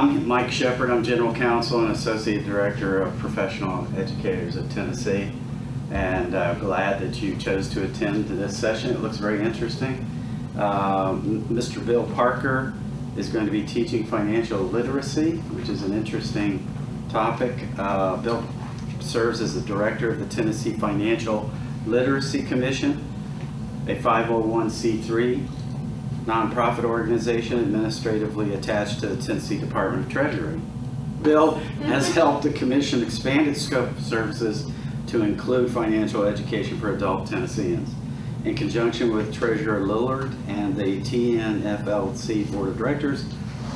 I'm Mike Shepard. I'm General Counsel and Associate Director of Professional Educators of Tennessee. And glad that you chose to attend to this session. It looks very interesting. Mr. Bill Parker is going to be teaching financial literacy, which is an interesting topic. Bill serves as the Director of the Tennessee Financial Literacy Commission, a 501c3 nonprofit organization administratively attached to the Tennessee Department of Treasury. Bill has helped the Commission expand its scope of services to include financial education for adult Tennesseans. In conjunction with Treasurer Lillard and the TNFLC Board of Directors,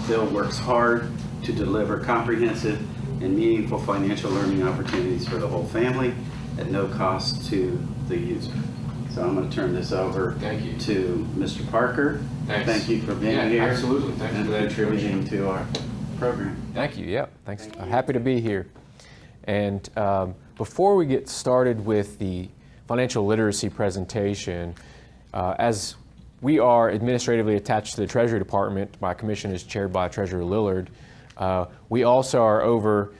Bill works hard to deliver comprehensive and meaningful financial learning opportunities for the whole family at no cost to the user. So I'm going to turn this over to Mr. Parker. Thanks. Thank you for being here. Absolutely. Thanks and for that contributing to our program. Thank you. Yeah, thanks. Happy to be here. And before we get started with the financial literacy presentation, as we are administratively attached to the Treasury Department, my commission is chaired by Treasurer Lillard. We also are over,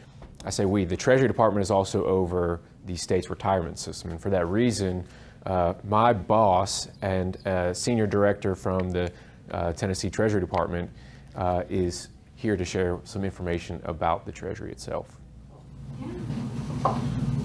I say we, the Treasury Department is also over the state's retirement system. And for that reason, my boss and senior director from the Tennessee Treasury Department is here to share some information about the Treasury itself.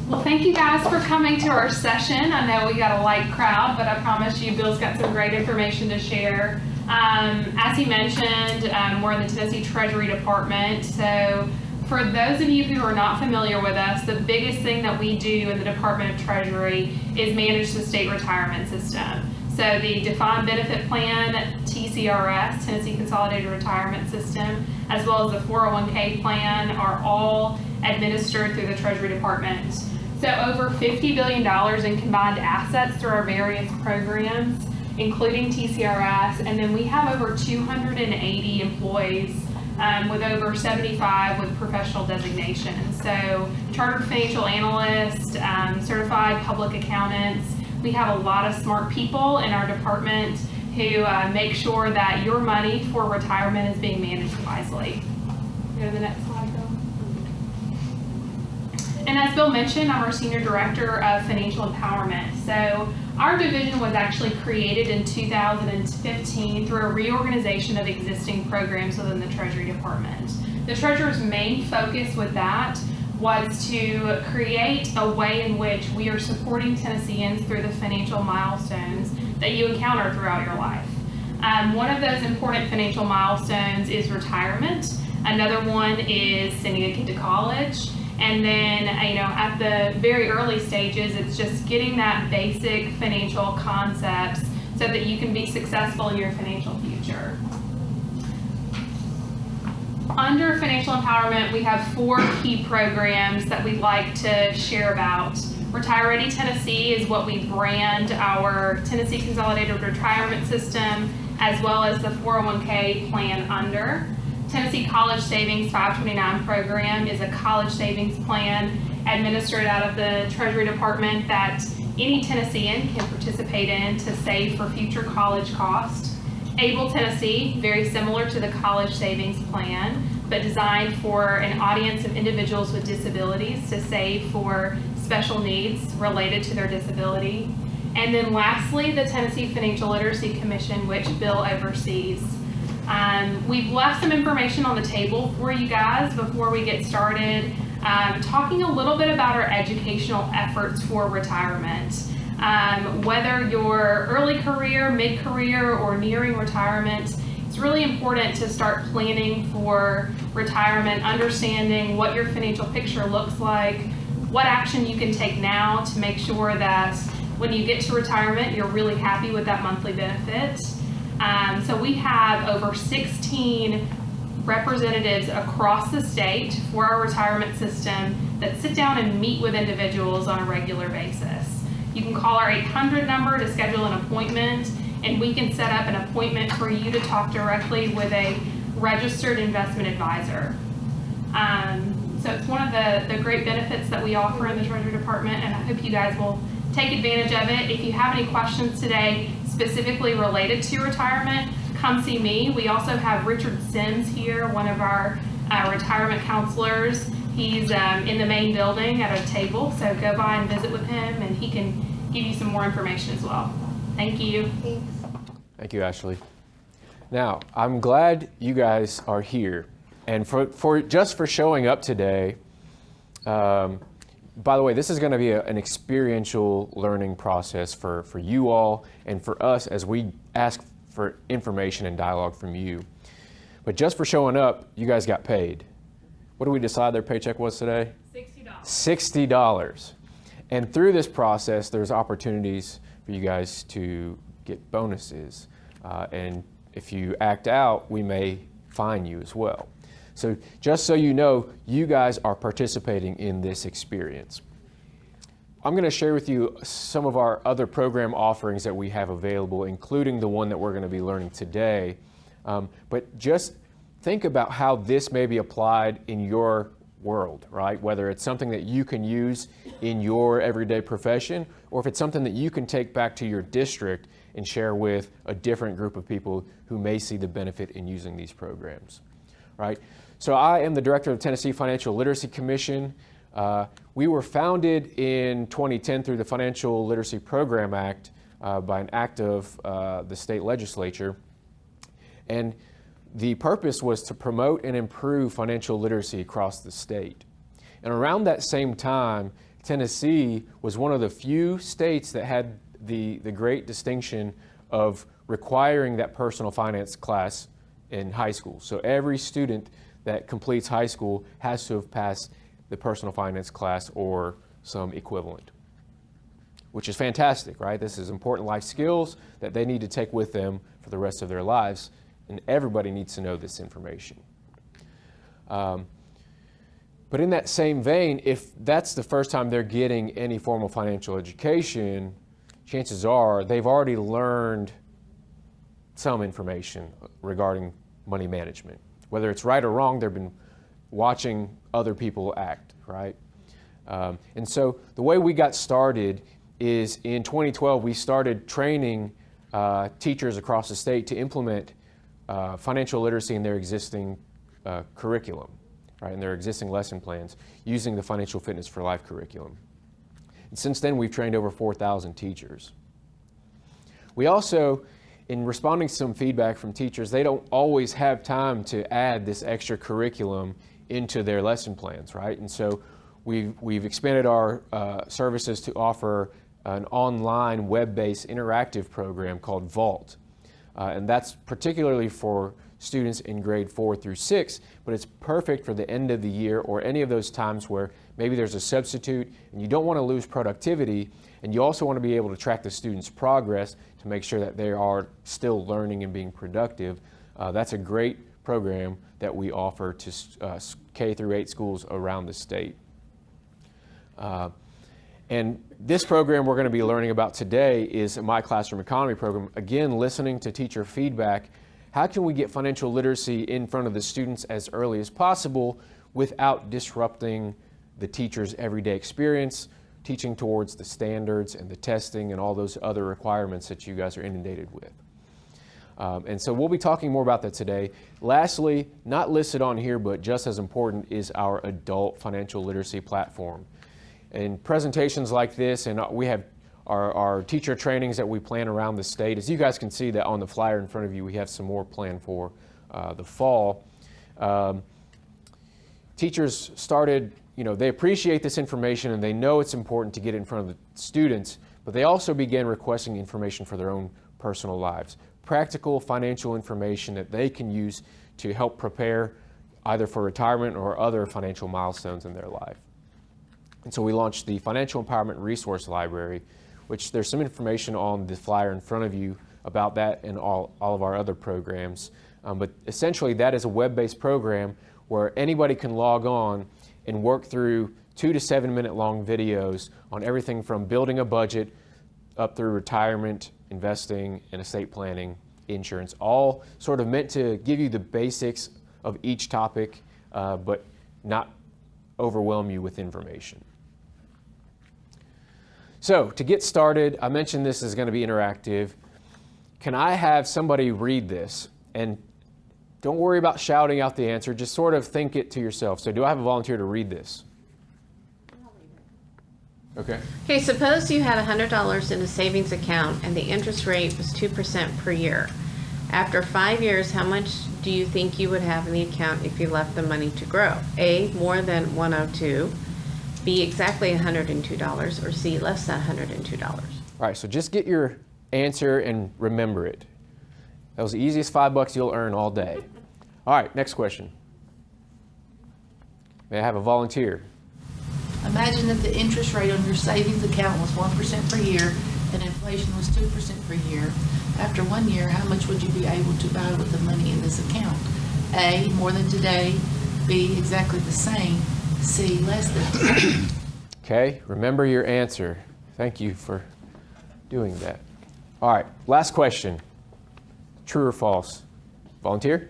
Well, thank you guys for coming to our session. I know we got a light crowd, but I promise you Bill's got some great information to share. As he mentioned, we're in the Tennessee Treasury Department. So for those of you who are not familiar with us, the biggest thing that we do in the Department of Treasury is manage the state retirement system. So the Defined Benefit Plan, TCRS, Tennessee Consolidated Retirement System, as well as the 401k plan are all administered through the Treasury Department. So over $50 billion in combined assets through our various programs, including TCRS, and then we have over 280 employees with over 75 with professional designations. So chartered financial analysts, certified public accountants. We have a lot of smart people in our department who make sure that your money for retirement is being managed wisely. Go to the next slide, Bill. And as Bill mentioned, I'm our Senior Director of Financial Empowerment. So our division was actually created in 2015 through a reorganization of existing programs within the Treasury Department. The Treasurer's main focus with that was to create a way in which we are supporting Tennesseans through the financial milestones that you encounter throughout your life. One of those important financial milestones is retirement. Another one is sending a kid to college. And then, at the very early stages, it's just getting that basic financial concepts so that you can be successful in your financial future. Under financial empowerment, we have 4 key programs that we'd like to share about. Retire Ready Tennessee is what we brand our Tennessee Consolidated Retirement System, as well as the 401k plan under. Tennessee College Savings 529 program is a college savings plan administered out of the Treasury Department that any Tennessean can participate in to save for future college costs. Able Tennessee, very similar to the college savings plan, but designed for an audience of individuals with disabilities to save for special needs related to their disability. And then lastly, the Tennessee Financial Literacy Commission, which Bill oversees. We've left some information on the table for you guys before we get started, talking a little bit about our educational efforts for retirement. Whether you're early career, mid-career, or nearing retirement, it's really important to start planning for retirement, understanding what your financial picture looks like, what action you can take now to make sure that when you get to retirement, you're really happy with that monthly benefit. So we have over 16 representatives across the state for our retirement system that sit down and meet with individuals on a regular basis. You can call our 800 number to schedule an appointment, and we can set up an appointment for you to talk directly with a registered investment advisor. So it's one of the great benefits that we offer in the Treasury Department, and I hope you guys will take advantage of it. If you have any questions today specifically related to retirement, come see me. We also have Richard Sims here, one of our retirement counselors. He's in the main building at a table, so go by and visit with him, and he can give you some more information as well. Thank you. Thanks. Thank you, Ashley. Now, I'm glad you guys are here. And for showing up today, by the way, this is going to be an experiential learning process for you all and for us as we ask for information and dialogue from you. But just for showing up, you guys got paid. What did we decide their paycheck was today? $60. $60. And through this process, there's opportunities for you guys to get bonuses. And if you act out, we may fine you as well. So just so you know, you guys are participating in this experience. I'm going to share with you some of our other program offerings that we have available, including the one that we're going to be learning today. But just think about how this may be applied in your world, right? Whether it's something that you can use in your everyday profession, or if it's something that you can take back to your district and share with a different group of people who may see the benefit in using these programs, right? So I am the director of the Tennessee Financial Literacy Commission. We were founded in 2010 through the Financial Literacy Program Act by an act of the state legislature. And the purpose was to promote and improve financial literacy across the state. And around that same time, Tennessee was one of the few states that had the great distinction of requiring that personal finance class in high school. So every student that completes high school has to have passed the personal finance class or some equivalent, which is fantastic, right? This is important life skills that they need to take with them for the rest of their lives, and everybody needs to know this information. But in that same vein, if that's the first time they're getting any formal financial education, chances are they've already learned some information regarding money management. Whether it's right or wrong, they've been watching other people act, right? And so the way we got started is in 2012, we started training teachers across the state to implement financial literacy in their existing curriculum, right, in their existing lesson plans using the Financial Fitness for Life curriculum. And since then, we've trained over 4,000 teachers. We also, in responding to some feedback from teachers, they don't always have time to add this extra curriculum into their lesson plans, right? And so we've expanded our services to offer an online web-based interactive program called Vault. And that's particularly for students in grade 4 through 6, but it's perfect for the end of the year or any of those times where maybe there's a substitute and you don't want to lose productivity, and you also want to be able to track the students' progress to make sure that they are still learning and being productive. That's a great program that we offer to K through 8 schools around the state. And this program we're going to be learning about today is a My Classroom Economy program. Again, listening to teacher feedback. How can we get financial literacy in front of the students as early as possible without disrupting the teacher's everyday experience, teaching towards the standards and the testing and all those other requirements that you guys are inundated with? And so we'll be talking more about that today. Lastly, not listed on here, but just as important, is our adult financial literacy platform. In presentations like this, and we have our teacher trainings that we plan around the state. As you guys can see that on the flyer in front of you, we have some more planned for the fall. Teachers started, they appreciate this information and they know it's important to get it in front of the students, but they also began requesting information for their own personal lives. Practical financial information that they can use to help prepare either for retirement or other financial milestones in their life. And so we launched the Financial Empowerment Resource Library, which there's some information on the flyer in front of you about that and all of our other programs. But essentially that is a web-based program where anybody can log on and work through 2 to 7 minute long videos on everything from building a budget up through retirement, investing, and estate planning, insurance, all sort of meant to give you the basics of each topic, but not overwhelm you with information. So to get started, I mentioned this is going to be interactive. Can I have somebody read this? And Don't worry about shouting out the answer. Just sort of think it to yourself. So do I have a volunteer to read this? Okay. Okay, suppose you had $100 in a savings account and the interest rate was 2% per year. After 5 years, how much do you think you would have in the account if you left the money to grow? A, more than 102, B, exactly $102, or C, less than $102? All right, so just get your answer and remember it. That was the easiest $5 you'll earn all day. All right, next question. May I have a volunteer? Imagine that the interest rate on your savings account was 1% per year and inflation was 2% per year. After 1 year, how much would you be able to buy with the money in this account? A, more than today. B, exactly the same. C, less than today. Okay, remember your answer. Thank you for doing that. All right, last question. True or false? Volunteer?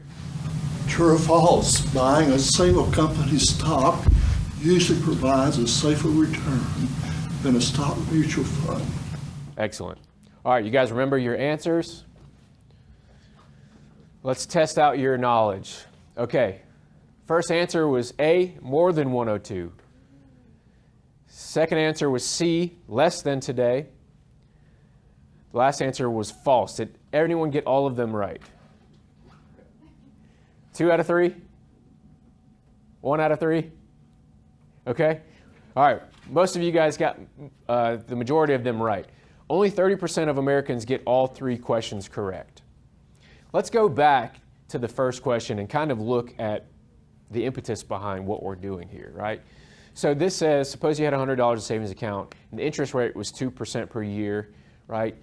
True or false, buying a single company's stock usually provides a safer return than a stock mutual fund. Excellent. All right, you guys remember your answers? Let's test out your knowledge. Okay, first answer was A, more than 102. Second answer was C, less than today. The last answer was false. Did anyone get all of them right? 2 out of 3? 1 out of 3? Okay. All right. Most of you guys got the majority of them right. Only 30% of Americans get all 3 questions correct. Let's go back to the first question and kind of look at the impetus behind what we're doing here, right? So this says, suppose you had $100 in savings account and the interest rate was 2% per year, right?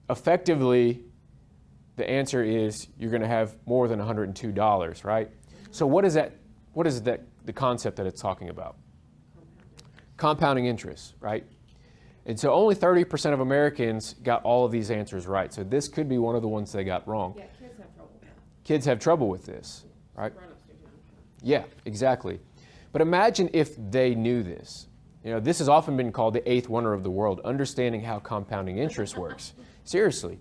Effectively, the answer is you're going to have more than $102, right? So what is that? What is that? The concept that it's talking about? Compounding interest, right? And so only 30% of Americans got all of these answers right. So this could be one of the ones they got wrong. Yeah, kids have trouble with that. Kids have trouble with this, right? Yeah, exactly. But imagine if they knew this. You know, this has often been called the 8th wonder of the world, understanding how compounding interest works. Seriously.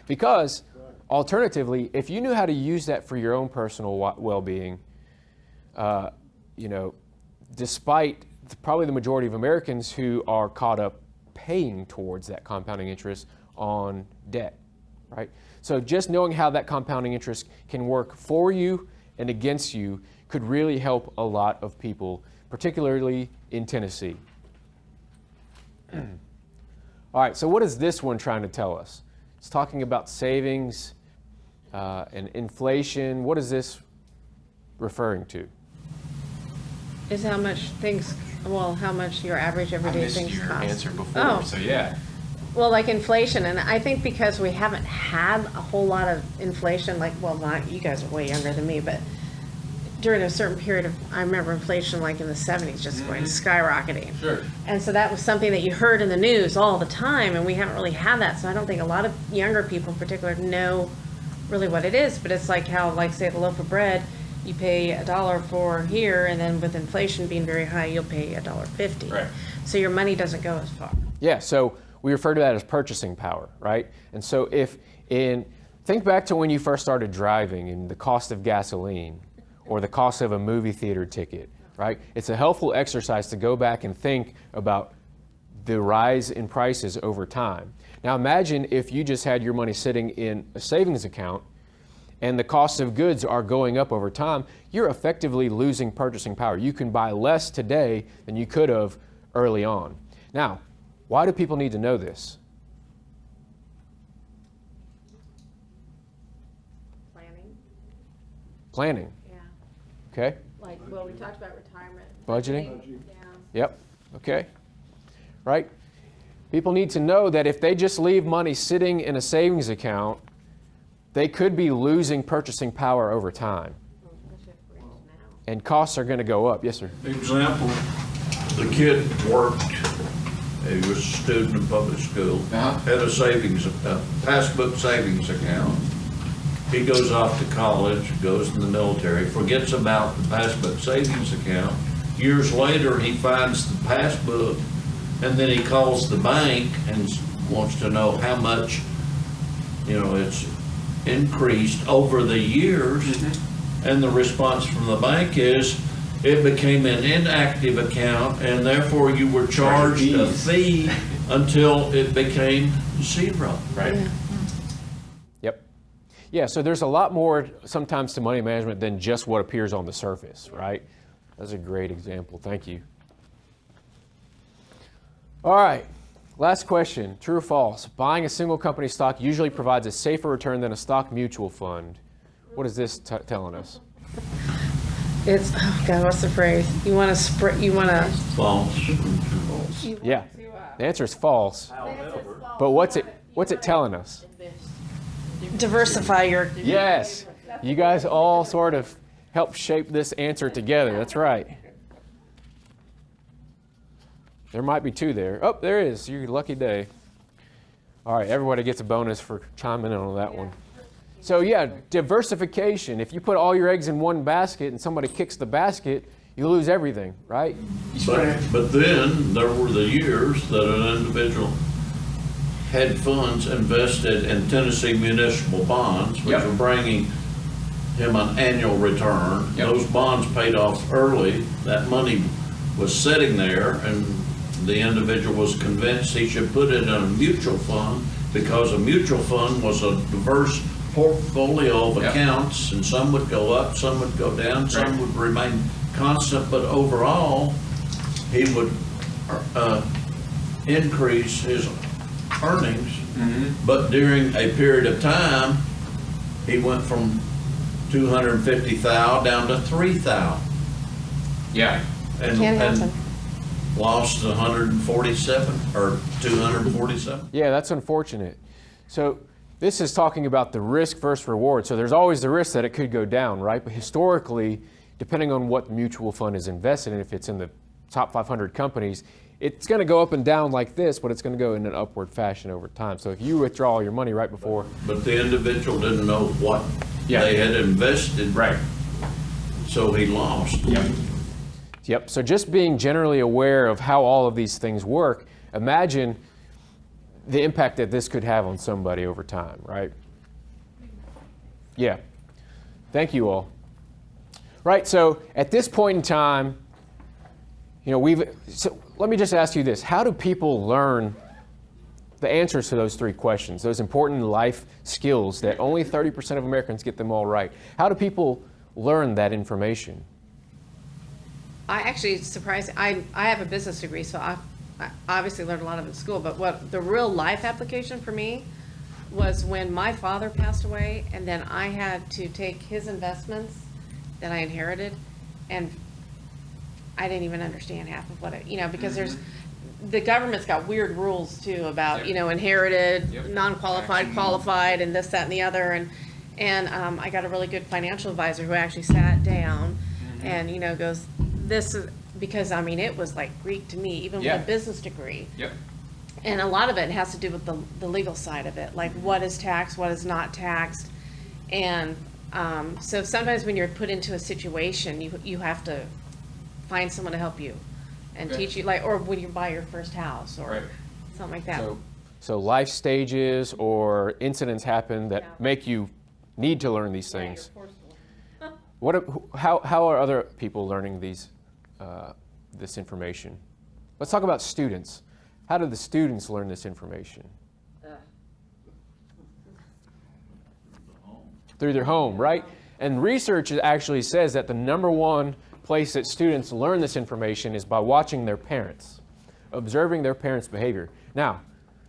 Because alternatively, if you knew how to use that for your own personal well-being, you know, despite probably the majority of Americans who are caught up paying towards that compounding interest on debt, right? So just knowing how that compounding interest can work for you and against you could really help a lot of people, particularly in Tennessee. All right, so what is this one trying to tell us? It's talking about savings and inflation. What is this referring to? Is how much things, well, how much your average everyday things cost. I missed your answer before, Oh. so yeah. Well, like inflation, and I think because we haven't had a whole lot of inflation, like, well, not, you guys are way younger than me, but during a certain period of, I remember inflation like in the 70s just going skyrocketing. Sure. And so that was something that you heard in the news all the time, and we haven't really had that, so I don't think a lot of younger people in particular know really what it is, but it's like how, like, say, the loaf of bread, you pay $1 for here, and then with inflation being very high, you'll pay $1.50. Right. So your money doesn't go as far. Yeah, so we refer to that as purchasing power, right? And so think back to when you first started driving and the cost of gasoline or the cost of a movie theater ticket, right? It's a helpful exercise to go back and think about the rise in prices over time. Now imagine if you just had your money sitting in a savings account and the cost of goods are going up over time, you're effectively losing purchasing power. You can buy less today than you could have early on. Now, why do people need to know this? Planning. Yeah. Okay. Like, well, we talked about retirement. Budgeting. Yeah. Yep. Okay. Right. People need to know that if they just leave money sitting in a savings account, they could be losing purchasing power over time. And costs are going to go up. Yes, sir. Example, the kid worked, he was a student in public school, had a savings, a passbook savings account. He goes off to college, goes in the military, forgets about the passbook savings account. Years later, he finds the passbook, and then he calls the bank and wants to know how much, you know, it's increased over the years. And the response from the bank is, it became an inactive account, and therefore you were charged a fee until it became zero. Right. Yeah. Yep. Yeah, so there's a lot more sometimes to money management than just what appears on the surface, right? That's a great example. Thank you. All right. Last question. True or false? Buying a single company stock usually provides a safer return than a stock mutual fund. What is this telling us? It's, oh God, what's the phrase? You want to spread, you want to. False. Yeah. The answer is false. But what's it telling us? Diversify your. Yes. You guys all sort of helped shape this answer together. That's right. There might be two there. Oh, there is. Your lucky day. All right, everybody gets a bonus for chiming in on that one. So yeah, diversification. If you put all your eggs in one basket and somebody kicks the basket, you lose everything, right? But then there were the years that an individual had funds invested in Tennessee municipal bonds, which were bringing him an annual return. Those bonds paid off early. That money was sitting there, and the individual was convinced he should put it in a mutual fund because a mutual fund was a diverse portfolio of accounts, and some would go up, some would go down, some would remain constant, but overall, he would increase his earnings. But during a period of time, he went from 250,000 down to 3,000. Yeah. Can happen. Lost 147 or 247. Yeah, that's unfortunate. So this is talking about the risk versus reward. So there's always the risk that it could go down, right? But historically, depending on what mutual fund is invested in, if it's in the top 500 companies, it's going to go up and down like this, but it's going to go in an upward fashion over time. So if you withdraw all your money right before... But the individual didn't know what they had invested. Right. So he lost. Yep, so just being generally aware of how all of these things work, imagine the impact that this could have on somebody over time, right? Yeah. Thank you all. Right, so at this point in time, you know, so let me just ask you this. How do people learn the answers to those three questions, those important life skills that only 30% of Americans get them all right? How do people learn that information? I actually surprised. I have a business degree, so I obviously learned a lot of it in school. But what the real life application for me was when my father passed away, and then I had to take his investments that I inherited, and I didn't even understand half of what it, because there's the government's got weird rules too about inherited, non-qualified, qualified, and this, that, and the other, and I got a really good financial advisor who actually sat down and goes, this is because it was like Greek to me, even with a business degree. And a lot of it has to do with the legal side of it, like what is taxed, what is not taxed, and so sometimes when you're put into a situation, you have to find someone to help you and teach you, like, or when you buy your first house or something like that. So life stages or incidents happen that make you need to learn these things. How are other people learning this information? Let's talk about students. How do the students learn this information? Through their home, right? And research actually says that the number one place that students learn this information is by watching their parents, observing their parents' behavior. Now,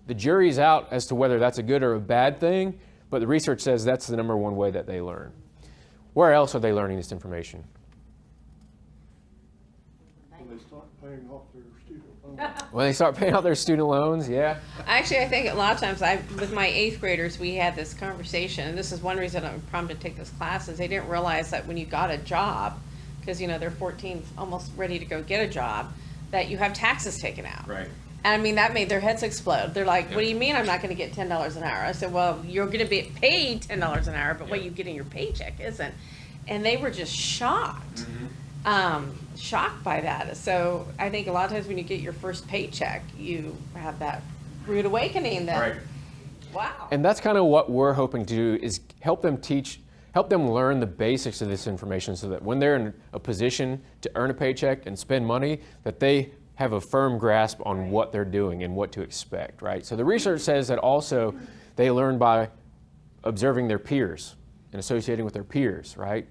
the jury's out as to whether that's a good or a bad thing, but the research says that's the number one way that they learn. Where else are they learning this information? When they start paying off their student loans. When they start paying off their student loans, yeah. Actually, I think a lot of times with my 8th graders, we had this conversation, and this is one reason I'm prompted to take this class, is they didn't realize that when you got a job, because they're 14, almost ready to go get a job, that you have taxes taken out. Right. And that made their heads explode. They're like, what do you mean I'm not going to get $10 an hour? I said, well, you're going to be paid $10 an hour, but what you get in your paycheck isn't. And they were just shocked, shocked by that. So I think a lot of times when you get your first paycheck, you have that rude awakening that, wow. And that's kind of what we're hoping to do, is help them teach help them learn the basics of this information so that when they're in a position to earn a paycheck and spend money, that they have a firm grasp on what they're doing and what to expect, right? So the research says that also they learn by observing their peers and associating with their peers, right?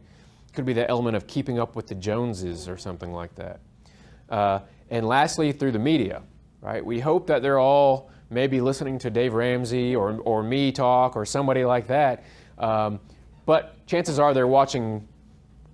Could be the element of keeping up with the Joneses or something like that. And lastly, through the media, right? We hope that they're all maybe listening to Dave Ramsey or me talk or somebody like that. But chances are they're watching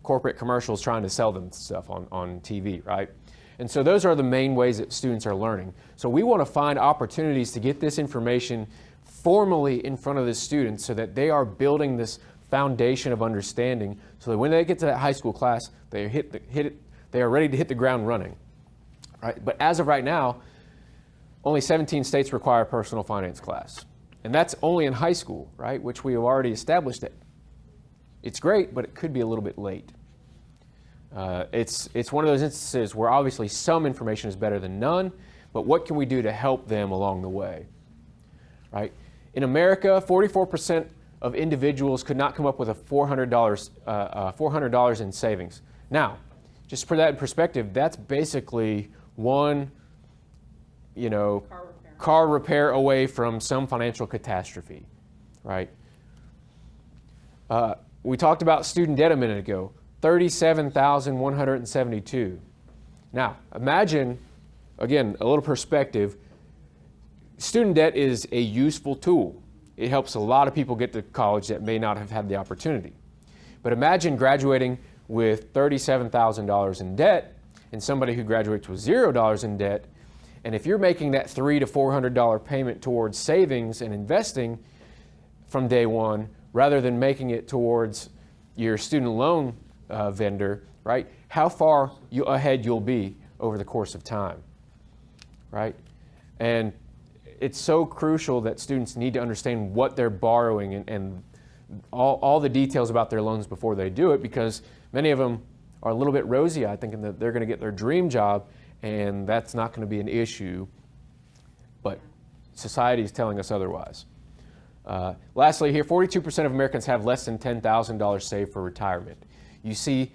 corporate commercials trying to sell them stuff on TV, right? And so those are the main ways that students are learning. So we want to find opportunities to get this information formally in front of the students so that they are building this foundation of understanding so that when they get to that high school class, they are ready to hit the ground running, right? But as of right now, only 17 states require a personal finance class. And that's only in high school, right? Which we have already established that it's great, but it could be a little bit late. It's one of those instances where obviously some information is better than none, but what can we do to help them along the way, right? In America, 44% of individuals could not come up with a $400 in savings. Now, just to put that in perspective, that's basically one, car repair away from some financial catastrophe, right? We talked about student debt a minute ago, $37,172. Now, imagine, again, a little perspective. Student debt is a useful tool. It helps a lot of people get to college that may not have had the opportunity. But imagine graduating with $37,000 in debt and somebody who graduates with $0 in debt. And if you're making that $300 to $400 payment towards savings and investing from day one, rather than making it towards your student loan vendor, right? How far ahead you'll be over the course of time, right? And it's so crucial that students need to understand what they're borrowing and all the details about their loans before they do it, because many of them are a little bit rosy-eyed thinking that they're going to get their dream job, and that's not going to be an issue, but society is telling us otherwise. Lastly here, 42% of Americans have less than $10,000 saved for retirement. You see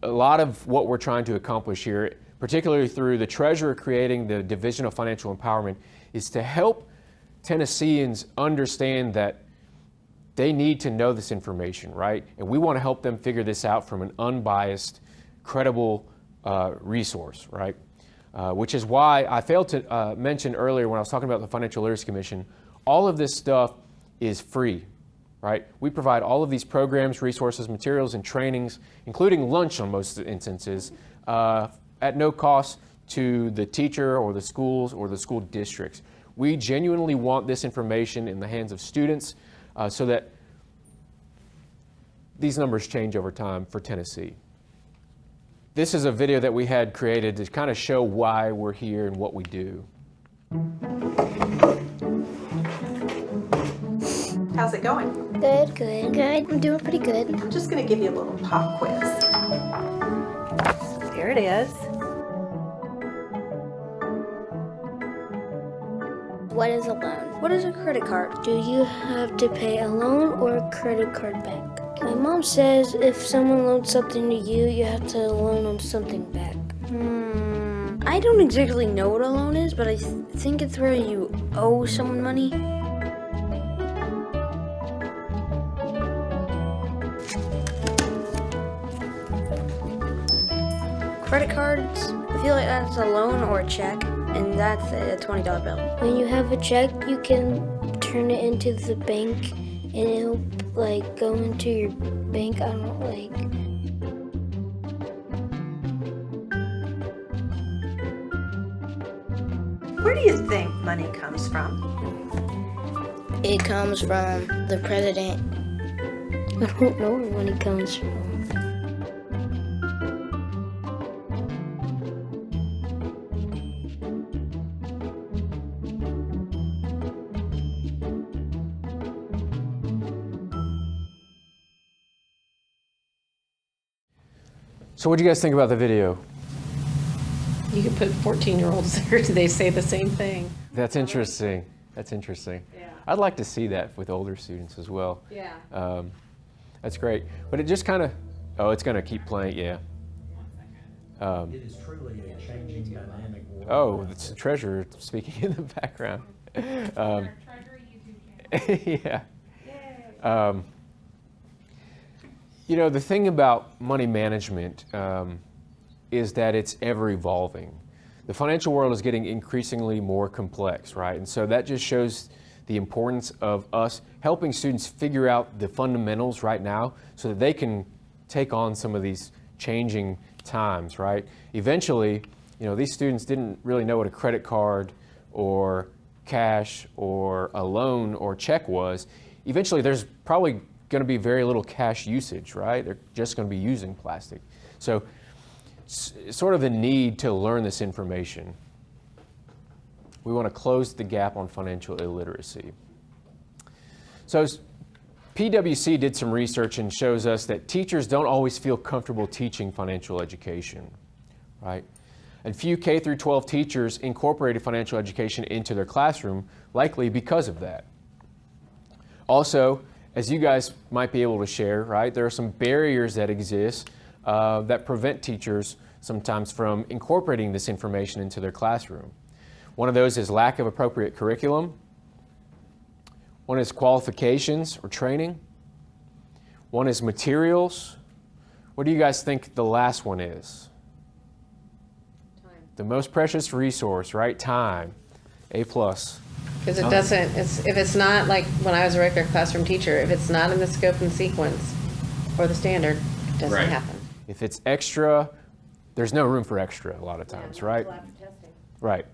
a lot of what we're trying to accomplish here, particularly through the Treasurer creating the Division of Financial Empowerment, is to help Tennesseans understand that they need to know this information, right? And we want to help them figure this out from an unbiased, credible resource, right? Which is why I failed to mention earlier when I was talking about the Financial Literacy Commission, all of this stuff is free, right? We provide all of these programs, resources, materials, and trainings, including lunch on most instances, at no cost to the teacher or the schools or the school districts. We genuinely want this information in the hands of students so that these numbers change over time for Tennessee. This is a video that we had created to kind of show why we're here and what we do. How's it going? Good, good, good. I'm doing pretty good. I'm just going to give you a little pop quiz. There it is. What is a loan? What is a credit card? Do you have to pay a loan or a credit card back? My mom says if someone loans something to you, you have to loan them something back. I don't exactly know what a loan is, but I think it's where you owe someone money. Credit cards, I feel like that's a loan or a check, and that's a $20 bill. When you have a check, you can turn it into the bank, and it'll go into your bank. I don't know, Where do you think money comes from? It comes from the president. I don't know where money comes from. So what do you guys think about the video? You could put 14-year-olds there, do they say the same thing? That's interesting. That's interesting. Yeah. I'd like to see that with older students as well. Yeah. That's great. But it just kind of, oh, it's going to keep playing, yeah. It is truly a changing dynamic world. Oh, it's the treasurer speaking in the background. Treasury YouTube channel. Yeah. You know, the thing about money management is that it's ever evolving. The financial world is getting increasingly more complex, right? And so that just shows the importance of us helping students figure out the fundamentals right now so that they can take on some of these changing times, right? Eventually, you know, these students didn't really know what a credit card or cash or a loan or check was. Eventually, there's probably going to be very little cash usage, right? They're just going to be using plastic. So, sort of the need to learn this information. We want to close the gap on financial illiteracy. So PwC did some research and shows us that teachers don't always feel comfortable teaching financial education, right? And few K through 12 teachers incorporated financial education into their classroom, likely because of that. Also, as you guys might be able to share, right, there are some barriers that exist that prevent teachers sometimes from incorporating this information into their classroom. One of those is lack of appropriate curriculum. One is qualifications or training. One is materials. What do you guys think the last one is? Time. The most precious resource, right? Time. A+. Because it doesn't, if it's not, like when I was a regular classroom teacher, if it's not in the scope and sequence or the standard, it doesn't Right. happen. If it's extra, there's no room for extra a lot of times, right? Right.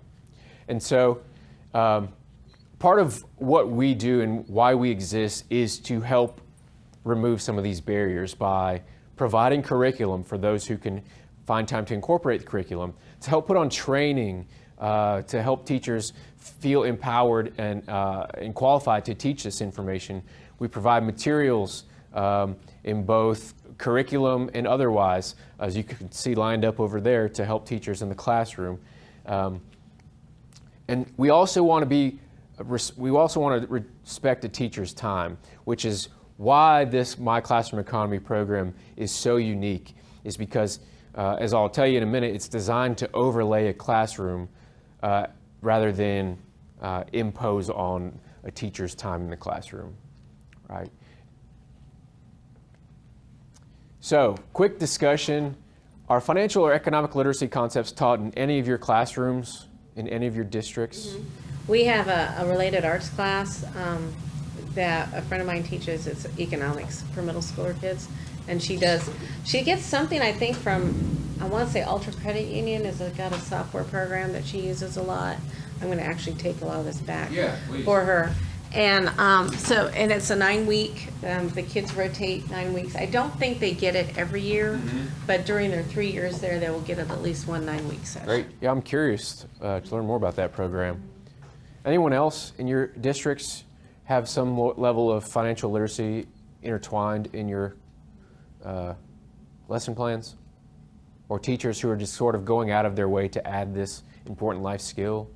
And so part of what we do and why we exist is to help remove some of these barriers by providing curriculum for those who can find time to incorporate the curriculum, to help put on training, to help teachers feel empowered and qualified to teach this information. We provide materials in both curriculum and otherwise, as you can see lined up over there, to help teachers in the classroom. And we also want to respect the teacher's time, which is why this My Classroom Economy program is so unique, is because, as I'll tell you in a minute, it's designed to overlay a classroom rather than impose on a teacher's time in the classroom, right? So, quick discussion. Are financial or economic literacy concepts taught in any of your classrooms, in any of your districts? Mm-hmm. We have a related arts class that a friend of mine teaches. It's economics for middle schooler kids. And she gets something, I think, from, I want to say Ultra Credit Union has got a software program that she uses a lot. I'm going to actually take a lot of this back for her. And and it's a 9-week, the kids rotate 9 weeks. I don't think they get it every year, but during their 3 years there, they will get it at least one 9-week session. Great. Yeah, I'm curious to learn more about that program. Anyone else in your districts have some level of financial literacy intertwined in your lesson plans? Or teachers who are just sort of going out of their way to add this important life skill?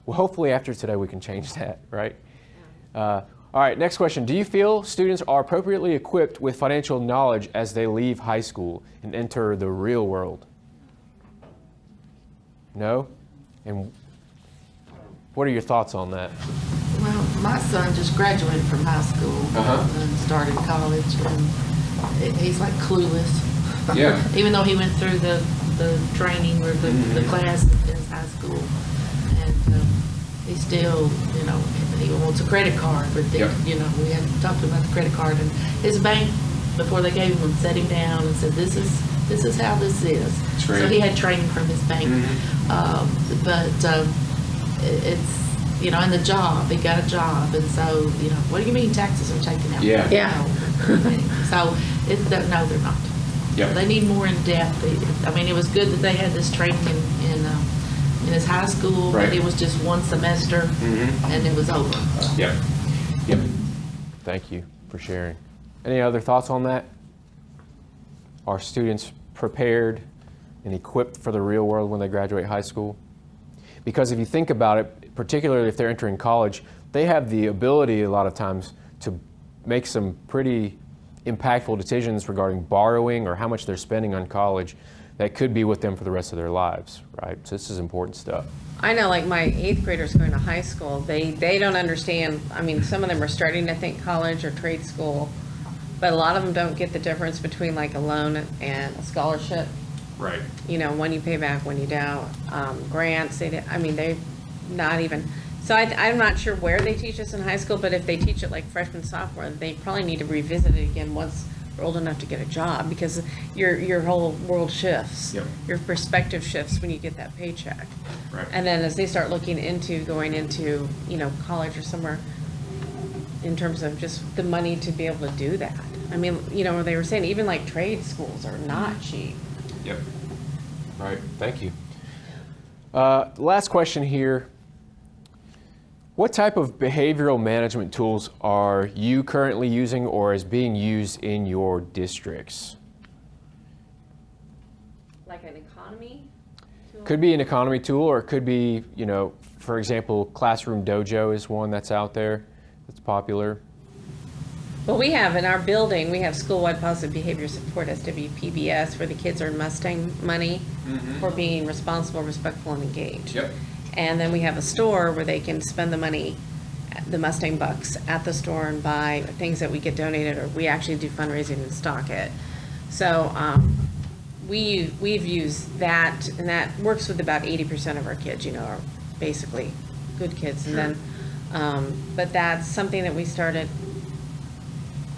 Well, hopefully after today we can change that, right? All right, next question. Do you feel students are appropriately equipped with financial knowledge as they leave high school and enter the real world? No? And what are your thoughts on that? Well, my son just graduated from high school and started college, and he's like clueless. Yeah. Even though he went through the training or the class in his high school, and he still, he wants a credit card, but we had talked about the credit card, and his bank, before they gave him, sat him down and said, this is how this is. So he had training from his bank, but it's, in the job, he got a job, and so, what do you mean taxes are taken out? Yeah. So, no, they're not. Yep. They need more in depth. It was good that they had this training in his high school, but it was just one semester, and it was over. Yep. Thank you for sharing. Any other thoughts on that? Are students prepared and equipped for the real world when they graduate high school? Because if you think about it, particularly if they're entering college, they have the ability a lot of times to make some pretty impactful decisions regarding borrowing or how much they're spending on college that could be with them for the rest of their lives, right? So this is important stuff. I know, like my 8th graders going to high school, they don't understand. I mean, some of them are starting to think college or trade school, but a lot of them don't get the difference between like a loan and a scholarship. Right. You know, when you pay back, when you don't. Grants, they're not even. So I'm not sure where they teach this in high school, but if they teach it like freshman, sophomore, they probably need to revisit it again once they're old enough to get a job, because your whole world shifts. Yep. Your perspective shifts when you get that paycheck. Right. And then as they start looking into going into, college or somewhere, in terms of just the money to be able to do that. I mean, they were saying even like trade schools are not cheap. Yep. Right. Thank you. Last question here. What type of behavioral management tools are you currently using or is being used in your districts? Like an economy tool? Could be an economy tool, or it could be, for example, Classroom Dojo is one that's out there that's popular. Well, we have in our building, we have school-wide positive behavior support, SWPBS, where the kids earn Mustang money for being responsible, respectful, and engaged. Yep. And then we have a store where they can spend the money, the Mustang bucks, at the store and buy things that we get donated, or we actually do fundraising and stock it. So we've used that, and that works with about 80% of our kids, are basically good kids. Sure. And then, but that's something that we started,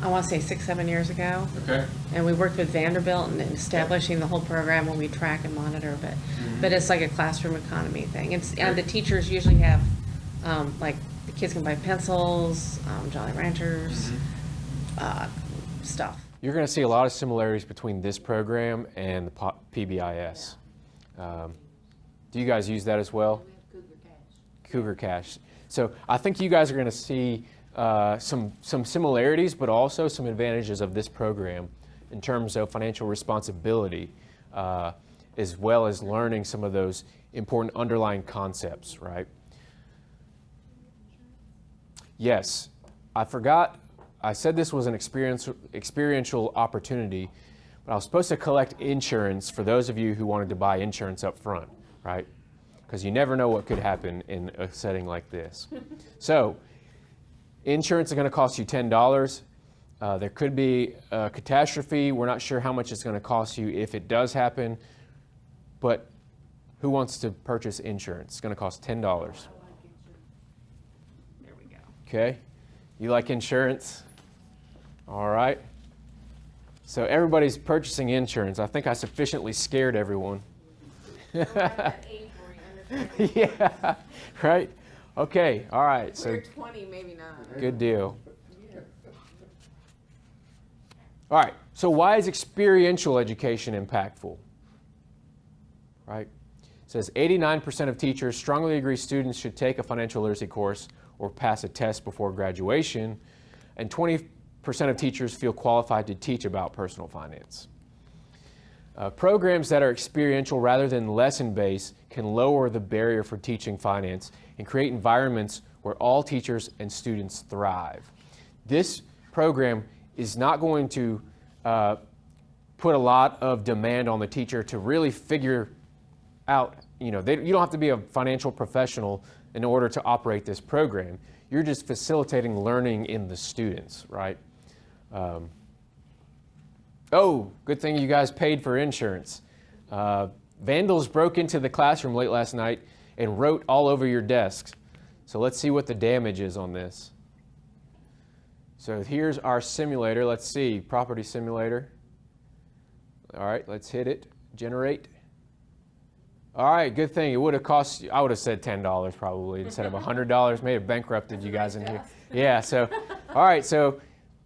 I want to say 6-7 years ago. Okay. And we worked with Vanderbilt in establishing the whole program where we track and monitor, but it's like a classroom economy thing. And the teachers usually have, like, the kids can buy pencils, Jolly Ranchers, stuff. You're going to see a lot of similarities between this program and the PBIS. Do you guys use that as well? Cougar Cash. So I think you guys are going to see some similarities, but also some advantages of this program in terms of financial responsibility, as well as learning some of those important underlying concepts, right? Yes, I forgot, I said this was an experiential opportunity, but I was supposed to collect insurance for those of you who wanted to buy insurance up front, right? Because you never know what could happen in a setting like this. So, insurance is going to cost you $10. There could be a catastrophe. We're not sure how much it's going to cost you if it does happen, but who wants to purchase insurance? It's going to cost $10. There we go. Okay, you like insurance? All right. So everybody's purchasing insurance. I think I sufficiently scared everyone. Yeah, right? Okay, all right. So We're 20, maybe not. good deal. All right, so why is experiential education impactful? Right? It says 89% of teachers strongly agree students should take a financial literacy course or pass a test before graduation, and 20% of teachers feel qualified to teach about personal finance. Programs that are experiential rather than lesson-based can lower the barrier for teaching finance and create environments where all teachers and students thrive. This program is not going to put a lot of demand on the teacher to really figure out, you don't have to be a financial professional in order to operate this program. You're just facilitating learning in the students, right? Oh, good thing you guys paid for insurance. Vandals broke into the classroom late last night and wrote all over your desks. So let's see what the damage is on this. So here's our simulator. Let's see, property simulator. All right, let's hit it, generate. All right, good thing. It would have cost you, I would have said $10 probably instead of $100. May have bankrupted you guys in here. Yeah, so, all right, so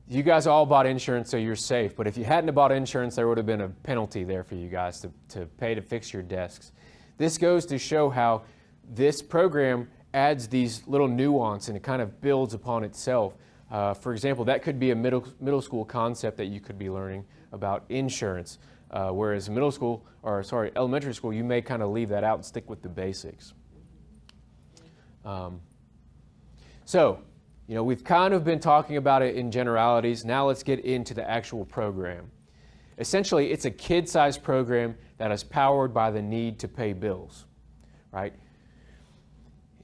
you guys all bought insurance, so you're safe. But if you hadn't have bought insurance, there would have been a penalty there for you guys to pay to fix your desks. This goes to show how this program adds these little nuance and it kind of builds upon itself. For example, that could be a middle school concept that you could be learning about insurance, whereas elementary school, you may kind of leave that out and stick with the basics. So, we've kind of been talking about it in generalities. Now let's get into the actual program. Essentially, it's a kid-sized program that is powered by the need to pay bills, right?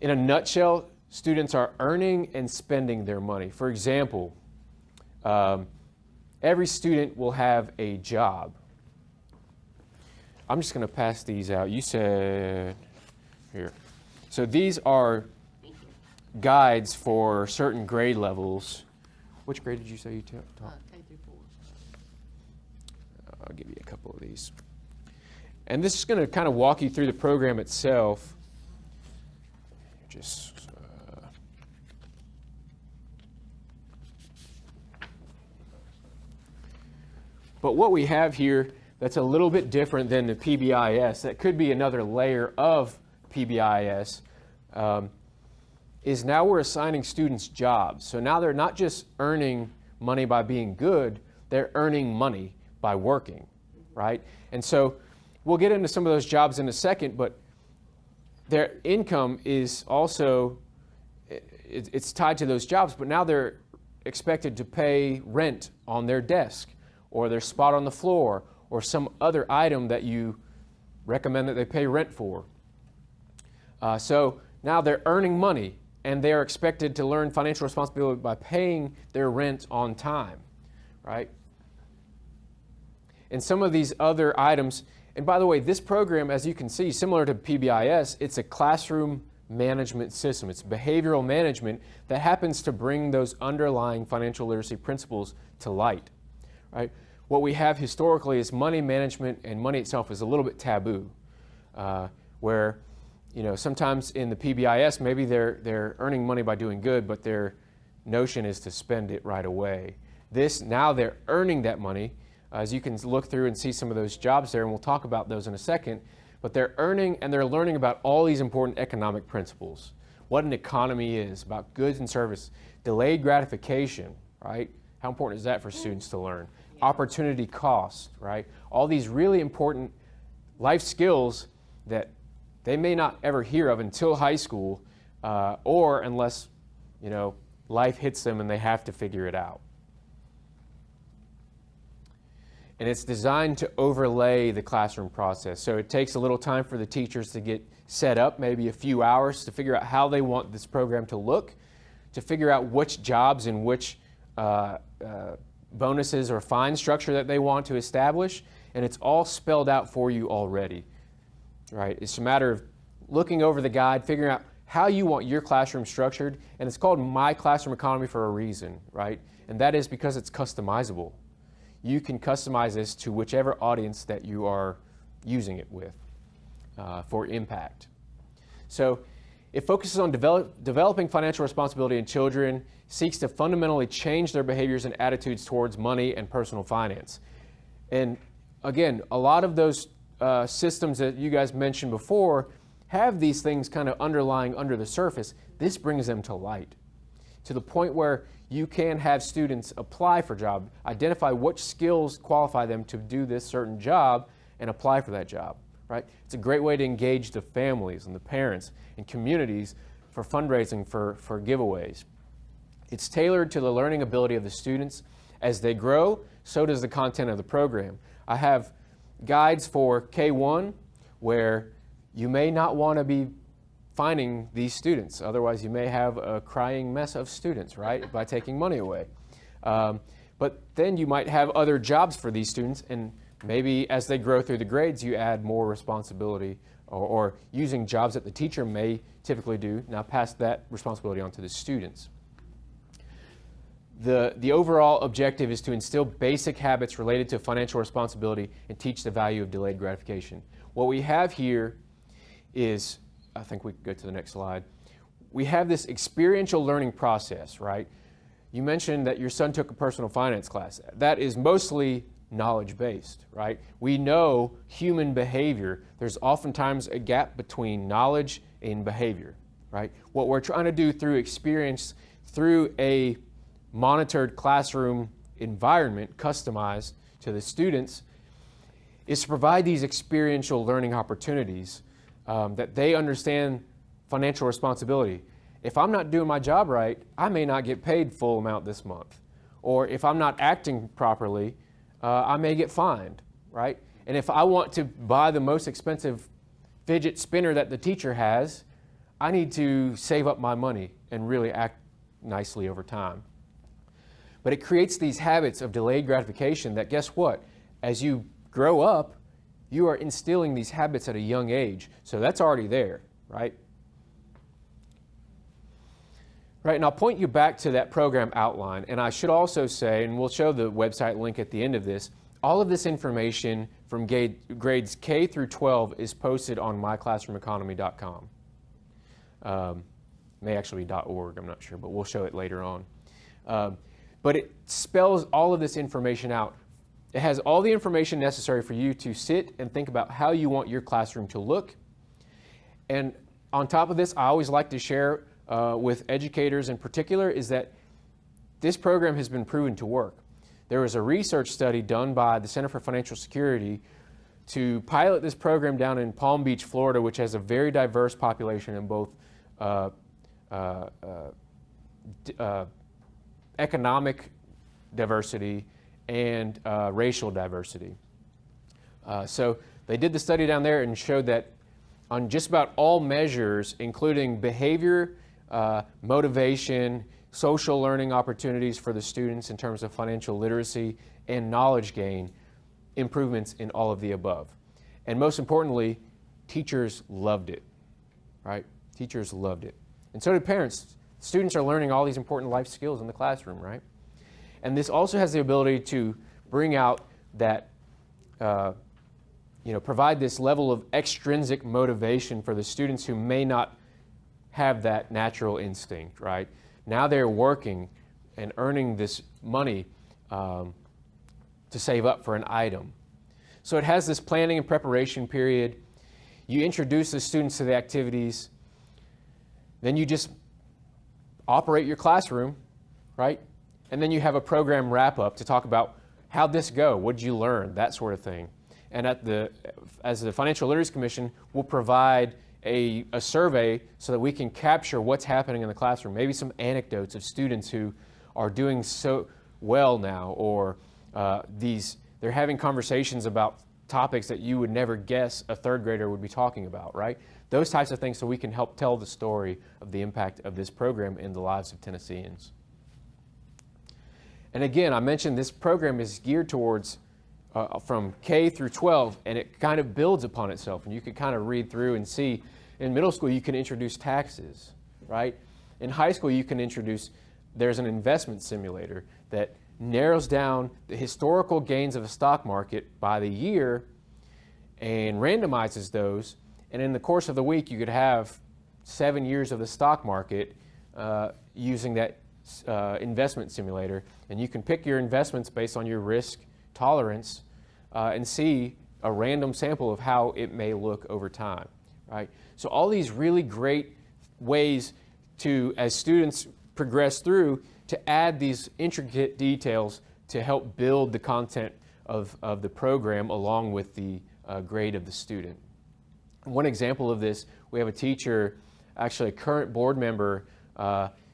In a nutshell, students are earning and spending their money. For example, every student will have a job. I'm just going to pass these out. You said here. So these are guides for certain grade levels. Which grade did you say you taught? K through 4. I'll give you a couple of these. And this is going to kind of walk you through the program itself. But what we have here that's a little bit different than the PBIS, that could be another layer of PBIS, is now we're assigning students jobs. So now they're not just earning money by being good, they're earning money by working, right? And so we'll get into some of those jobs in a second, but their income is also, it's tied to those jobs, but now they're expected to pay rent on their desk or their spot on the floor or some other item that you recommend that they pay rent for. So now they're earning money and they're expected to learn financial responsibility by paying their rent on time, right? And some of these other items, and by the way, this program, as you can see, similar to PBIS, it's a classroom management system. It's behavioral management that happens to bring those underlying financial literacy principles to light, right? What we have historically is money management, and money itself is a little bit taboo, where sometimes in the PBIS, maybe they're earning money by doing good, but their notion is to spend it right away. Now they're earning that money. As you can look through and see some of those jobs there, and we'll talk about those in a second, but they're earning and they're learning about all these important economic principles. What an economy is, about goods and service, delayed gratification, right? How important is that for students to learn? Opportunity cost, right? All these really important life skills that they may not ever hear of until high school, or unless, life hits them and they have to figure it out. And it's designed to overlay the classroom process. So it takes a little time for the teachers to get set up, maybe a few hours, to figure out how they want this program to look, to figure out which jobs and which bonuses or fine structure that they want to establish. And it's all spelled out for you already, right? It's a matter of looking over the guide, figuring out how you want your classroom structured. And it's called My Classroom Economy for a reason, right? And that is because it's customizable. You can customize this to whichever audience that you are using it with for impact. So it focuses on developing financial responsibility in children, seeks to fundamentally change their behaviors and attitudes towards money and personal finance. And again, a lot of those systems that you guys mentioned before have these things kind of underlying under the surface. This brings them to light, to the point where you can have students apply for jobs, identify which skills qualify them to do this certain job, and apply for that job, right? It's a great way to engage the families and the parents and communities for fundraising for giveaways. It's tailored to the learning ability of the students. As they grow, so does the content of the program. I have guides for K1 where you may not want to be finding these students. Otherwise, you may have a crying mess of students, right, by taking money away. But then you might have other jobs for these students, and maybe as they grow through the grades, you add more responsibility or using jobs that the teacher may typically do, now pass that responsibility on to the students. The overall objective is to instill basic habits related to financial responsibility and teach the value of delayed gratification. What we have here is, I think we can go to the next slide. We have this experiential learning process, right? You mentioned that your son took a personal finance class. That is mostly knowledge-based, right? We know human behavior. There's oftentimes a gap between knowledge and behavior, right? What we're trying to do through experience, through a monitored classroom environment customized to the students, is to provide these experiential learning opportunities that they understand financial responsibility. If I'm not doing my job right, I may not get paid full amount this month. Or if I'm not acting properly, I may get fined, right? And if I want to buy the most expensive fidget spinner that the teacher has, I need to save up my money and really act nicely over time. But it creates these habits of delayed gratification that, guess what? As you grow up, you are instilling these habits at a young age. So that's already there, right? Right, and I'll point you back to that program outline. And I should also say, and we'll show the website link at the end of this, all of this information from grades K through 12 is posted on myclassroomeconomy.com. May actually be .org, I'm not sure, but we'll show it later on. But it spells all of this information out. It has all the information necessary for you to sit and think about how you want your classroom to look. And on top of this, I always like to share with educators in particular is that this program has been proven to work. There was a research study done by the Center for Financial Security to pilot this program down in Palm Beach, Florida, which has a very diverse population in both economic diversity and racial diversity. So they did the study down there and showed that on just about all measures, including behavior, motivation, social learning opportunities for the students in terms of financial literacy and knowledge gain, improvements in all of the above. And most importantly, teachers loved it, right? Teachers loved it. And so did parents. Students are learning all these important life skills in the classroom, right? And this also has the ability to bring out that, provide this level of extrinsic motivation for the students who may not have that natural instinct, right? Now they're working and earning this money to save up for an item. So it has this planning and preparation period. You introduce the students to the activities. Then you just operate your classroom, right? And then you have a program wrap-up to talk about how'd this go, what did you learn, that sort of thing. And as the Financial Literacy Commission, we'll provide a survey so that we can capture what's happening in the classroom, maybe some anecdotes of students who are doing so well now, or they're having conversations about topics that you would never guess a third grader would be talking about, right? Those types of things, so we can help tell the story of the impact of this program in the lives of Tennesseans. And again, I mentioned this program is geared towards from K through 12, and it kind of builds upon itself. And you can kind of read through and see, in middle school, you can introduce taxes, right? In high school, you can introduce, there's an investment simulator that narrows down the historical gains of a stock market by the year and randomizes those. And in the course of the week, you could have 7 years of the stock market using that investment simulator. And you can pick your investments based on your risk tolerance and see a random sample of how it may look over time, right? So all these really great ways to, as students progress through, to add these intricate details to help build the content of the program along with the grade of the student. One example of this, we have a teacher, actually a current board member.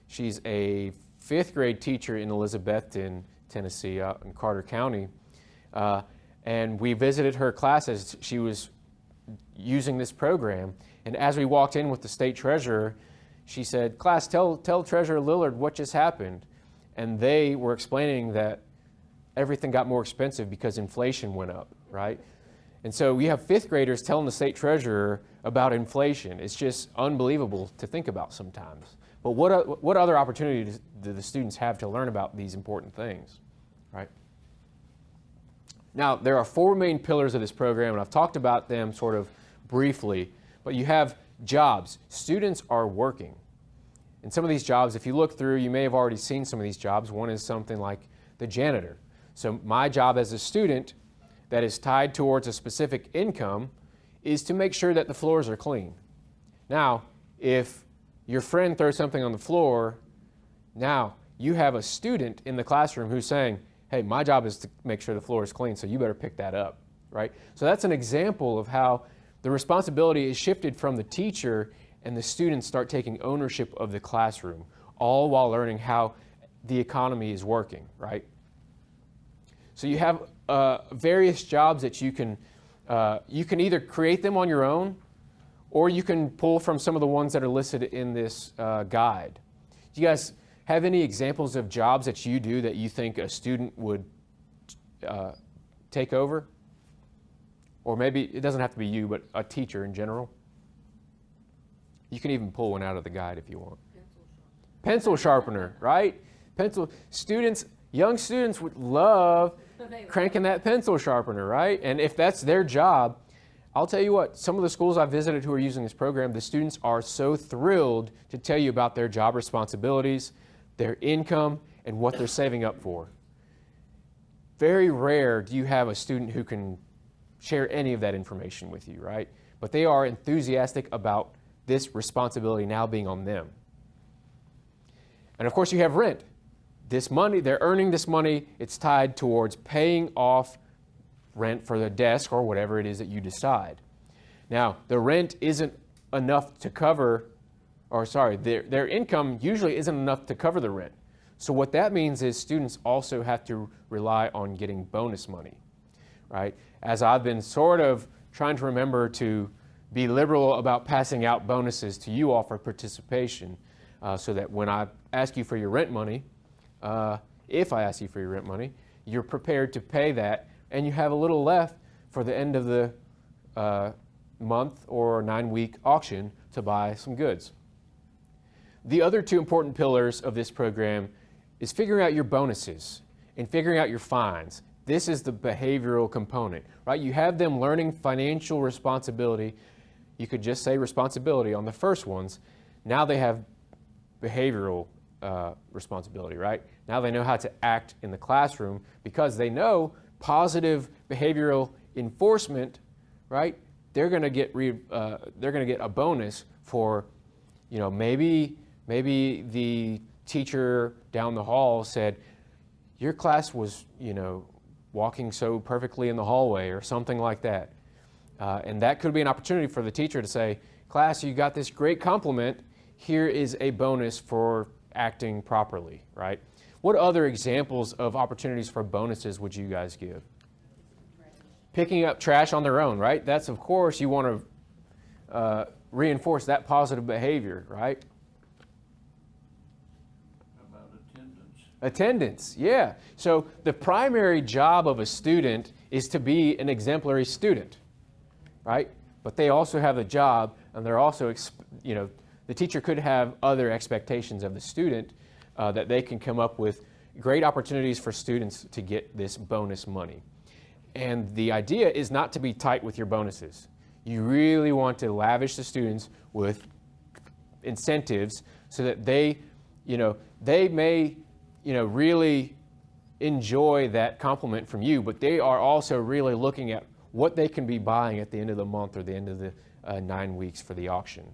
She's a 5th grade teacher in Elizabethton, Tennessee, out in Carter County. And we visited her class as she was using this program. And as we walked in with the state treasurer, she said, "Class, tell Treasurer Lillard what just happened." And they were explaining that everything got more expensive because inflation went up, right? And so we have 5th graders telling the state treasurer about inflation. It's just unbelievable to think about sometimes. But what other opportunities do the students have to learn about these important things, right? Now, there are 4 main pillars of this program, and I've talked about them sort of briefly, but you have jobs. Students are working. And some of these jobs, if you look through, you may have already seen some of these jobs. One is something like the janitor. So my job as a student that is tied towards a specific income is to make sure that the floors are clean. Now, if your friend throws something on the floor, now you have a student in the classroom who's saying, "Hey, my job is to make sure the floor is clean, so you better pick that up," right? So that's an example of how the responsibility is shifted from the teacher and the students start taking ownership of the classroom, all while learning how the economy is working, right? So you have various jobs that you can either create them on your own, or you can pull from some of the ones that are listed in this guide. Do you guys have any examples of jobs that you do that you think a student would take over? Or maybe it doesn't have to be you, but a teacher in general. You can even pull one out of the guide if you want. Pencil sharpener, right? Young students would love cranking that pencil sharpener, right? And if that's their job, I'll tell you what, some of the schools I've visited who are using this program, the students are so thrilled to tell you about their job responsibilities, their income, and what they're saving up for. Very rare do you have a student who can share any of that information with you, right? But they are enthusiastic about this responsibility now being on them. And of course you have rent. This money, they're earning this money, it's tied towards paying off rent for the desk or whatever it is that you decide. Now, the rent isn't enough to cover, their income usually isn't enough to cover the rent. So what that means is students also have to rely on getting bonus money, right? As I've been sort of trying to remember to be liberal about passing out bonuses to you all for participation, so that when I ask you for your rent money, if I ask you for your rent money, you're prepared to pay that, and you have a little left for the end of the month or 9-week auction to buy some goods. The other two important pillars of this program is figuring out your bonuses and figuring out your fines. This is the behavioral component, right? You have them learning financial responsibility. You could just say responsibility on the first ones. Now they have behavioral responsibility, right? Now they know how to act in the classroom because they know positive behavioral enforcement, right? They're going to get a bonus for, maybe the teacher down the hall said, your class was, walking so perfectly in the hallway or something like that. And that could be an opportunity for the teacher to say, class, you got this great compliment. Here is a bonus for acting properly, right? What other examples of opportunities for bonuses would you guys give? Picking up trash on their own, right? That's, of course, you want to reinforce that positive behavior, right? How about attendance? Attendance, yeah. So the primary job of a student is to be an exemplary student, right? But they also have a job, and they're also, the teacher could have other expectations of the student that they can come up with great opportunities for students to get this bonus money. And the idea is not to be tight with your bonuses. You really want to lavish the students with incentives so that they may, really enjoy that compliment from you, but they are also really looking at what they can be buying at the end of the month or the end of the 9 weeks for the auction.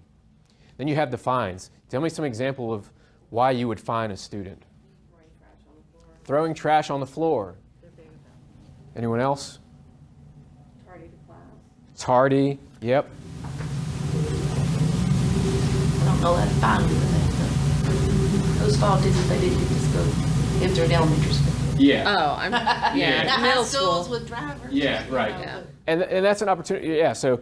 Then you have the fines. Tell me some example of why you would fine a student. Throwing trash on the floor. Anyone else? Tardy to class. Tardy, yep. I don't know that fine with that. Those fall did if they didn't get to school, if they're in elementary school. Yeah. Oh, Yeah. Now, middle high schools school. with drivers. Yeah, right. Yeah. And that's an opportunity, yeah. So,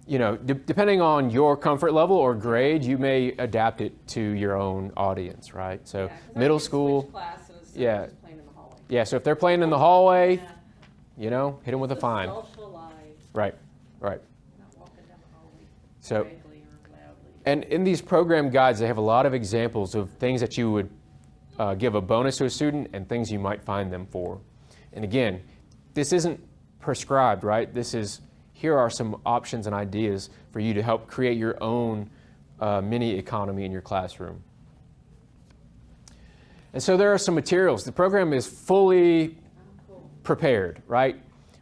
depending on your comfort level or grade, you may adapt it to your own audience, right? So middle school, yeah. Yeah, so if they're playing in the hallway, hit them with a fine. Right. So, and in these program guides, they have a lot of examples of things that you would give a bonus to a student and things you might fine them for. And again, this isn't prescribed, right? Here are some options and ideas for you to help create your own mini economy in your classroom. And so there are some materials. The program is fully prepared, right?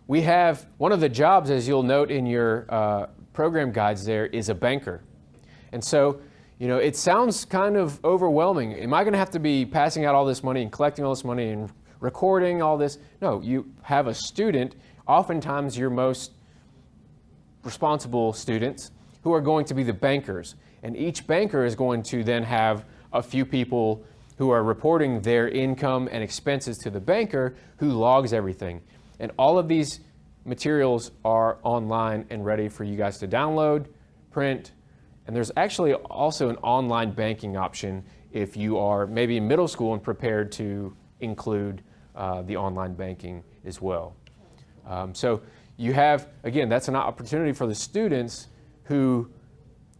We have, one of the jobs, as you'll note in your program guides there, is a banker. And so, it sounds kind of overwhelming. Am I going to have to be passing out all this money and collecting all this money and recording all this? No, you have a student, oftentimes your most responsible students, who are going to be the bankers. And each banker is going to then have a few people who are reporting their income and expenses to the banker who logs everything. And all of these materials are online and ready for you guys to download, print, and there's actually also an online banking option if you are maybe in middle school and prepared to include the online banking as well. So you have, again, that's an opportunity for the students who,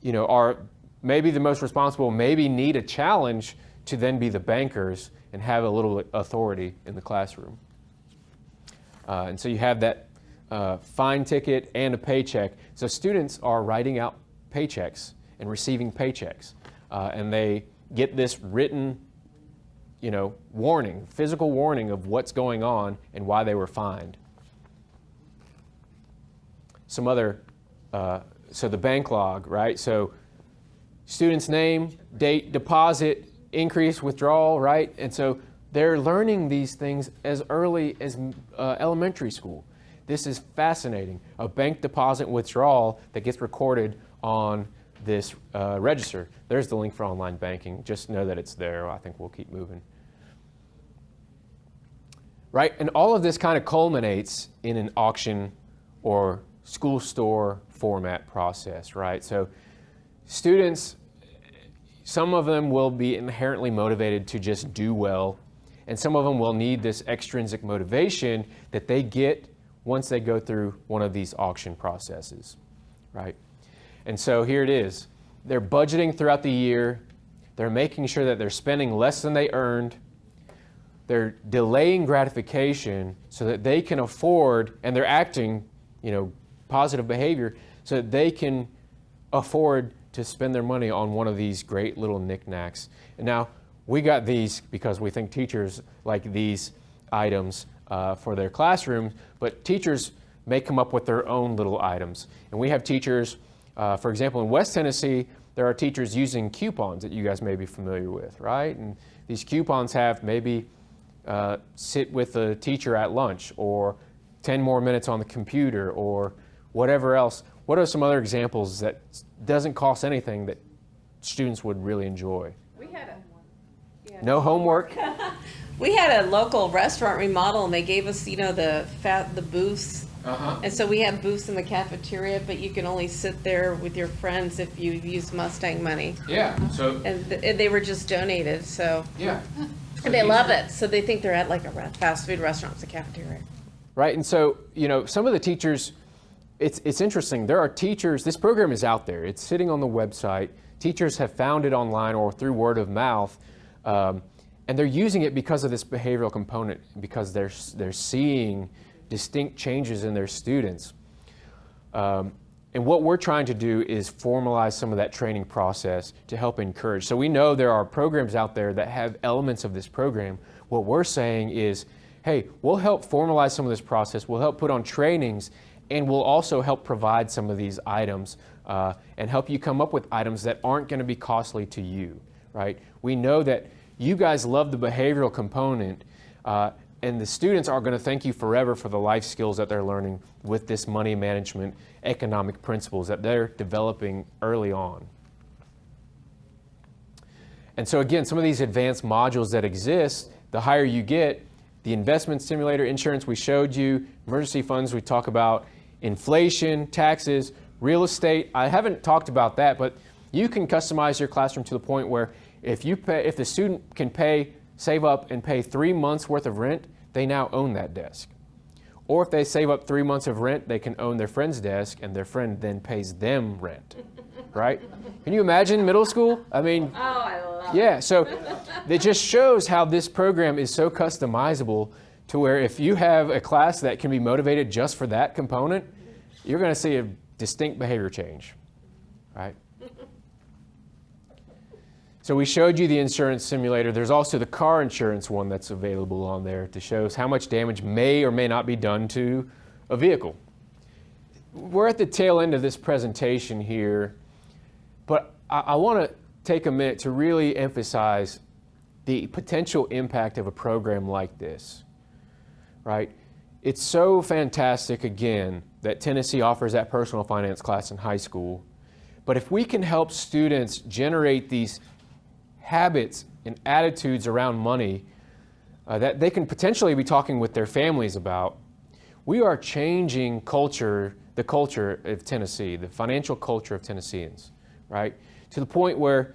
you know, are maybe the most responsible, maybe need a challenge to then be the bankers and have a little authority in the classroom. And so you have that fine ticket and a paycheck. So students are writing out paychecks and receiving paychecks. And they get this written, you know, warning, physical warning of what's going on and why they were fined. Some other, so the bank log, right? So student's name, date, deposit, increase, withdrawal, right? And so they're learning these things as early as elementary school. This is fascinating. A bank deposit withdrawal that gets recorded on this register. There's the link for online banking. Just know that it's there. I think we'll keep moving. Right? And all of this kind of culminates in an auction or school store format process, right? So students, some of them will be inherently motivated to just do well, and some of them will need this extrinsic motivation that they get once they go through one of these auction processes, right? And so here it is. They're budgeting throughout the year. They're making sure that they're spending less than they earned. They're delaying gratification so that they can afford, and they're acting, you know, positive behavior so that they can afford to spend their money on one of these great little knickknacks. And now, we got these because we think teachers like these items for their classrooms, but teachers may come up with their own little items. And we have teachers, for example, in West Tennessee, there are teachers using coupons that you guys may be familiar with, right? And these coupons have maybe sit with the teacher at lunch, or 10 more minutes on the computer, or whatever else. What are some other examples that doesn't cost anything that students would really enjoy? We had No homework? We had a local restaurant remodel, and they gave us, you know, the booths. And so we have booths in the cafeteria, but you can only sit there with your friends if you use Mustang money. Yeah. So. And they were just donated, so. Yeah. And they love it, so they think they're at like a fast food restaurant, it's a cafeteria. Right, and so, you know, some of the teachers, it's interesting. There are teachers, this program is out there. It's sitting on the website. Teachers have found it online or through word of mouth, and they're using it because of this behavioral component, because they're seeing distinct changes in their students. And what we're trying to do is formalize some of that training process to help encourage. So we know there are programs out there that have elements of this program. What we're saying is, hey, we'll help formalize some of this process, we'll help put on trainings, and we'll also help provide some of these items and help you come up with items that aren't going to be costly to you, right? We know that you guys love the behavioral component, and the students are going to thank you forever for the life skills that they're learning with this money management, economic principles that they're developing early on. And so again, some of these advanced modules that exist, the higher you get, the investment simulator, insurance we showed you, emergency funds we talk about, inflation, taxes, real estate. I haven't talked about that, but you can customize your classroom to the point where if the student can save up and pay 3 months worth of rent, they now own that desk. Or if they save up 3 months of rent, they can own their friend's desk, and their friend then pays them rent, right? Can you imagine middle school? I mean, Oh, I love yeah, so it just shows how this program is so customizable to where if you have a class that can be motivated just for that component, you're going to see a distinct behavior change, right? So we showed you the insurance simulator. There's also the car insurance one that's available on there to show us how much damage may or may not be done to a vehicle. We're at the tail end of this presentation here, but I want to take a minute to really emphasize the potential impact of a program like this, right? It's so fantastic, again, that Tennessee offers that personal finance class in high school, But if we can help students generate these habits and attitudes around money that they can potentially be talking with their families about, we are changing the culture of Tennessee, the financial culture of Tennesseans, right? To the point where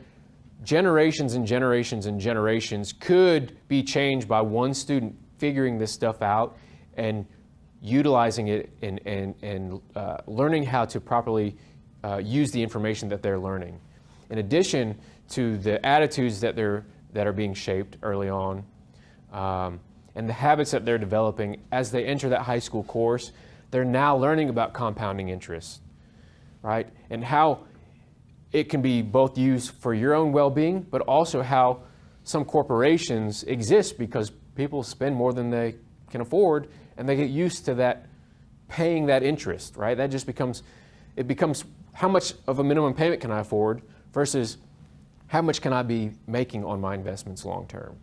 generations and generations and generations could be changed by one student figuring this stuff out and utilizing it and learning how to properly use the information that they're learning. In addition to the attitudes that are being shaped early on, and the habits that they're developing as they enter that high school course, they're now learning about compounding interest, right? And how it can be both used for your own well-being, but also how some corporations exist because people spend more than they can afford, and they get used to that, paying that interest, right? That just becomes how much of a minimum payment can I afford versus how much can I be making on my investments long term,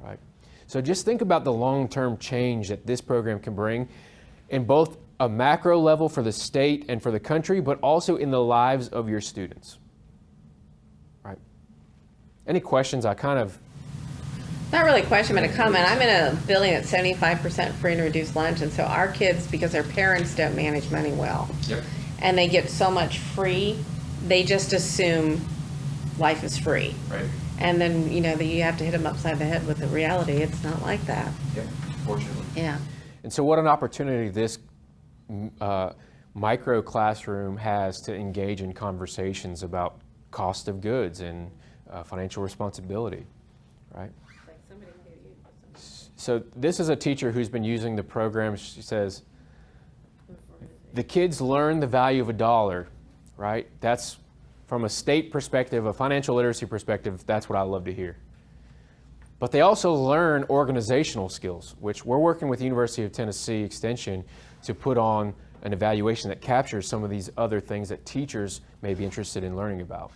right? So just think about the long-term change that this program can bring in both a macro level for the state and for the country, but also in the lives of your students, right? Any questions? I kind of... Not really a question, but a comment. I'm in a building that's 75% free and reduced lunch, and so our kids, because their parents don't manage money well, and they get so much free, they just assume life is free. Right. And then, you have to hit them upside the head with the reality. It's not like that. Yep, fortunately. Yeah. And so what an opportunity this micro classroom has to engage in conversations about cost of goods and financial responsibility, right? So this is a teacher who's been using the program. She says, the kids learn the value of $1, right? That's from a state perspective, a financial literacy perspective, that's what I love to hear. But they also learn organizational skills, which we're working with the University of Tennessee Extension to put on an evaluation that captures some of these other things that teachers may be interested in learning about.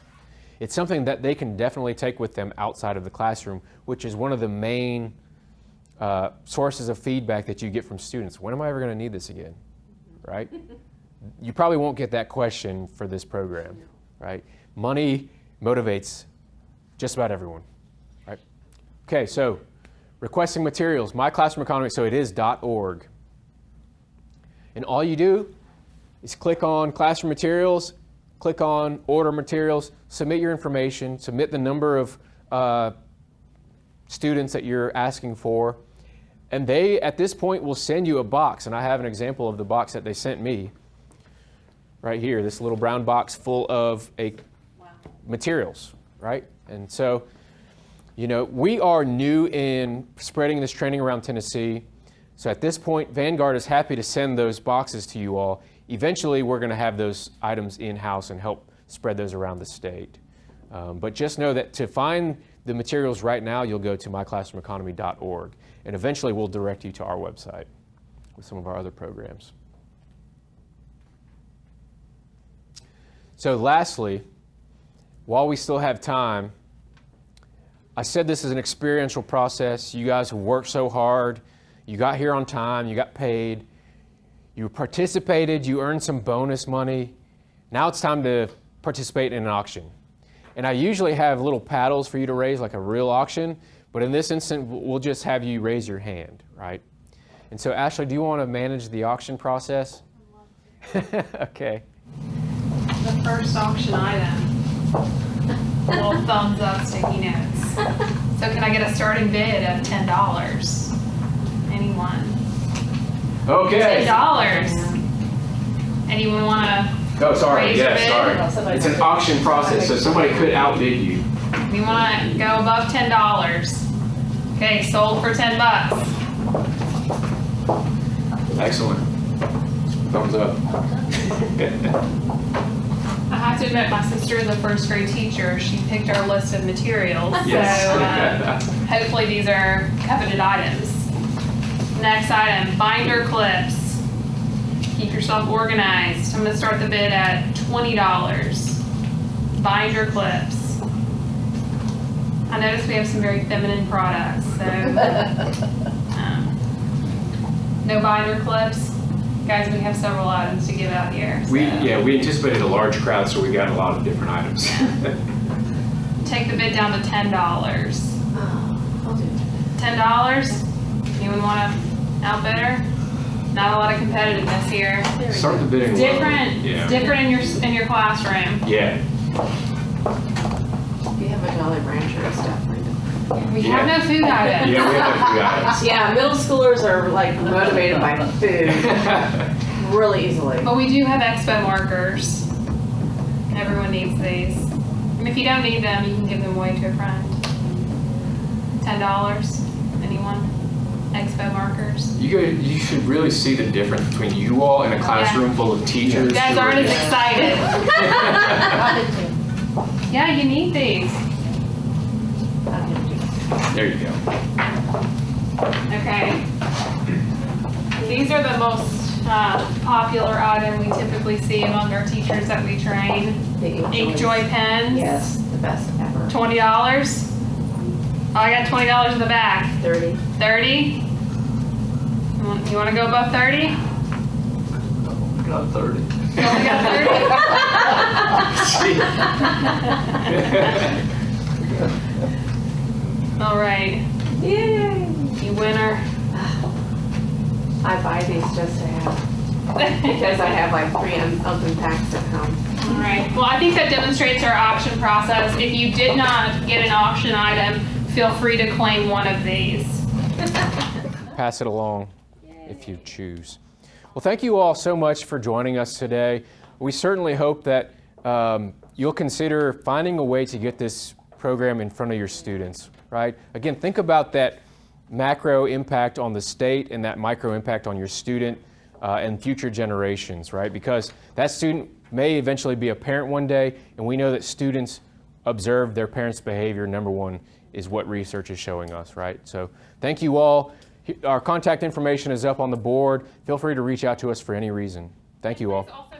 It's something that they can definitely take with them outside of the classroom, which is one of the main sources of feedback that you get from students. When am I ever going to need this again, right? You probably won't get that question for this program, right? Money motivates just about everyone, right? Okay, so requesting materials, My Classroom Economy, so it is .org. And all you do is click on Classroom Materials, click on Order Materials, submit your information, submit the number of students that you're asking for, and they, at this point, will send you a box. And I have an example of the box that they sent me right here, this little brown box full of materials, right? And so, we are new in spreading this training around Tennessee. So at this point, Vanguard is happy to send those boxes to you all. Eventually, we're going to have those items in-house and help spread those around the state. But just know that to find the materials right now, you'll go to myclassroomeconomy.org, and eventually we'll direct you to our website with some of our other programs. So lastly, while we still have time, I said this is an experiential process. You guys have worked so hard. You got here on time. You got paid. You participated. You earned some bonus money. Now it's time to participate in an auction. And I usually have little paddles for you to raise, like a real auction. But in this instance, we'll just have you raise your hand, right? And so, Ashley, do you want to manage the auction process? Okay. The first auction item, little thumbs up sticky notes. So can I get a starting bid of $10? Anyone? Okay. $10. Anyone want to? Oh, sorry. Raise your Yeah, bid? sorry. It's an auction process, so somebody could outbid you. We want to go above $10. Okay, sold for $10. Excellent. Thumbs up. I have to admit, my sister is a first grade teacher. She picked our list of materials. Yes. So hopefully these are coveted items. Next item, binder clips. Keep yourself organized. I'm going to start the bid at $20. Binder clips. I noticed we have some very feminine products, so no binder clips. Guys, we have several items to give out here. So. We anticipated a large crowd, so we got a lot of different items. Take the bid down to $10. I'll do it. $10? Anyone want to outbidder? Not a lot of competitiveness here. Start the bidding low. Different. Yeah. It's different in your classroom. Yeah. If you have a Jolly Rancher, it's definitely different. We have no food items. Yeah, we have a few items. Yeah, middle schoolers are like motivated by food really easily. But we do have expo markers. Everyone needs these. And if you don't need them, you can give them away to a friend. $10. Anyone? Expo markers. You should really see the difference between you all and a classroom full of teachers. You guys who are- aren't as excited. Yeah, you need these. There you go. Okay. These are the most popular item we typically see among our teachers that we train. The Inkjoy pens. Yes, the best ever. $20. Oh, I got $20 in the back. 30. 30? You want to go above 30? Got 30. You only got 30? All right. Yay! You winner. I buy these just to have, because I have like 3 open packs at home. All right. Well, I think that demonstrates our auction process. If you did not get an auction item, feel free to claim one of these. Pass it along if you choose. Well, thank you all so much for joining us today. We certainly hope that you'll consider finding a way to get this program in front of your students, right? Again, think about that macro impact on the state and that micro impact on your student and future generations, right? Because that student may eventually be a parent one day, and we know that students observe their parents' behavior. Number one is what research is showing us, right? So thank you all. Our contact information is up on the board. Feel free to reach out to us for any reason. Thank you all. Also